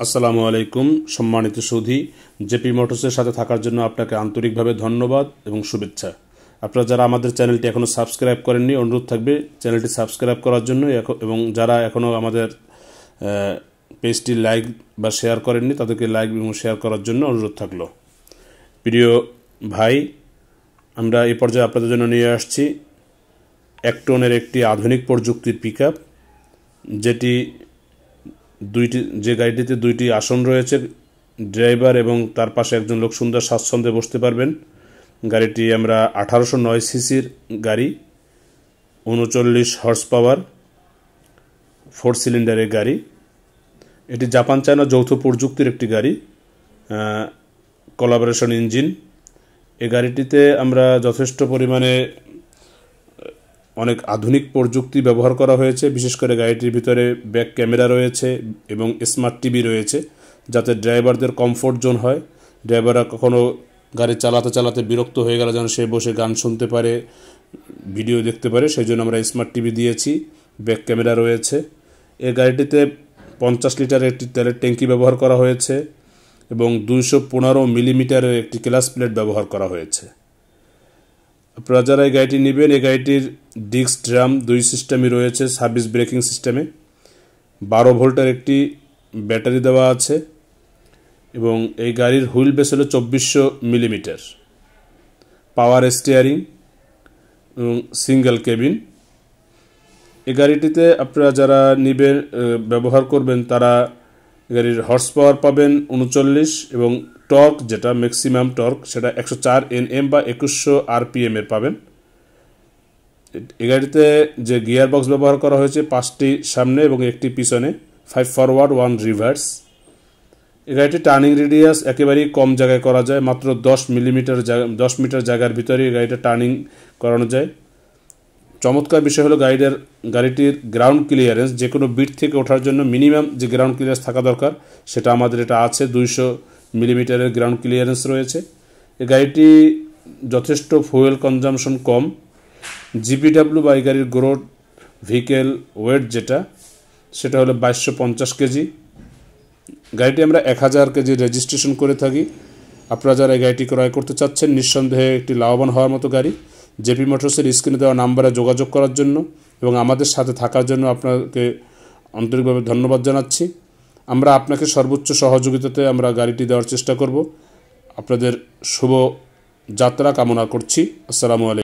আসসালামু আলাইকুম সম্মানিত সুধী, জেপি মোটরসের সাথে থাকার জন্য আপনাকে আন্তরিকভাবে ধন্যবাদ এবং শুভেচ্ছা। আপনারা যারা আমাদের চ্যানেলটি এখনও সাবস্ক্রাইব করেননি, অনুরোধ থাকবে চ্যানেলটি সাবস্ক্রাইব করার জন্য, এবং যারা এখনও আমাদের পেজটি লাইক বা শেয়ার করেননি তাদেরকে লাইক এবং শেয়ার করার জন্য অনুরোধ থাকলো। প্রিয় ভাই, আমরা এই পর্যায়ে আপনাদের জন্য নিয়ে আসছি অ্যাক্টনের একটি আধুনিক প্রযুক্তির পিকআপ, যে গাড়িটিতে দুইটি আসন রয়েছে, ড্রাইভার এবং তার পাশে একজন লোক সুন্দর স্বাচ্ছন্দ্যে বসতে পারবেন। গাড়িটি আমরা 1809 সিসির গাড়ি, 39 হর্স পাওয়ার, 4 সিলিন্ডারের গাড়ি। এটি জাপান চায়না যৌথ প্রযুক্তির একটি গাড়ি, কোলাবোরেশন ইঞ্জিন। এই গাড়িটিতে আমরা যথেষ্ট পরিমাণে অনেক আধুনিক প্রযুক্তি ব্যবহার করা হয়েছে। বিশেষ করে গাড়িটির ভিতরে ব্যাক ক্যামেরা রয়েছে এবং স্মার্ট টিভি রয়েছে, যাতে ড্রাইভারদের কমফোর্ট জোন হয়। ড্রাইভাররা কখনো গাড়ি চালাতে চালাতে বিরক্ত হয়ে গেলে যেন সে বসে গান শুনতে পারে, ভিডিও দেখতে পারে, সেই জন্য আমরা স্মার্ট টিভি দিয়েছি। ব্যাক ক্যামেরা রয়েছে। এই গাড়িটিতে 50 লিটারের একটি তেলের ট্যাঙ্কি ব্যবহার করা হয়েছে এবং 215 মিলিমিটারের একটি ক্লাচ প্লেট ব্যবহার করা হয়েছে। আপনারা যারা এই গাড়িটি নেবেন, এই গাড়িটির ডিস্ক ড্রাম 2 সিস্টেমই রয়েছে। সার্ভিস ব্রেকিং সিস্টেমে 12 ভোল্টের একটি ব্যাটারি দেওয়া আছে এবং এই গাড়ির হুইল বেস হলো 2400 মিলিমিটার। পাওয়ার স্টিয়ারিং এবং সিঙ্গেল কেবিন। এই গাড়িটিতে আপনারা যারা নেবেন, ব্যবহার করবেন, তারা গাড়ির হর্স পাওয়ার পাবেন 39 এবং টর্ক, যেটা ম্যাক্সিমাম টর্ক, সেটা 104 Nm বা 2100 RPM এর পাবেন। এই গাড়িতে যে গিয়ার বক্স ব্যবহার করা হয়েছে 5টি সামনে এবং একটি পিছনে, 5 ফরওয়ার্ড 1 রিভার্স। এই গাড়িটি টার্নিং রেডিয়াস একেবারেই কম জায়গায় করা যায়, মাত্র 10 মিটার জায়গার ভিতরে এই গাড়িটা টার্নিং করানো যায়। চমৎকার বিষয় হলো গাড়িটির গ্রাউন্ড ক্লিয়ারেন্স। যে কোনো বিট থেকে ওঠার জন্য মিনিমাম যে গ্রাউন্ড ক্লিয়ারেন্স থাকা দরকার, সেটা আমাদের এটা আছে। 200 মিলিমিটারের গ্রাউন্ড ক্লিয়ারেন্স রয়েছে। এই গাড়িটি যথেষ্ট ফুয়েল কনজামশন কম। জিপিডাব্লিউ বা এই গাড়ির গ্রোথ ভেহিকেল ওয়েট সেটা হলো 2250 কেজি। গাড়িটি আমরা 1000 কেজি রেজিস্ট্রেশন করে থাকি। আপনারা যারা এই গাড়িটি ক্রয় করতে চাচ্ছেন, নিঃসন্দেহে একটি লাভবান হওয়ার মতো গাড়ি। জেপি মোটরসের স্ক্রিনে দেওয়া নাম্বারে যোগাযোগ করার জন্য এবং আমাদের সাথে থাকার জন্য আপনাকে আন্তরিকভাবে ধন্যবাদ জানাচ্ছি। আমরা আপনাকে সর্বোচ্চ সহযোগিতাতে আমরা গাড়িটি দেওয়ার চেষ্টা করব। আপনাদের শুভ যাত্রা কামনা করছি। আসসালামু আলাইকুম।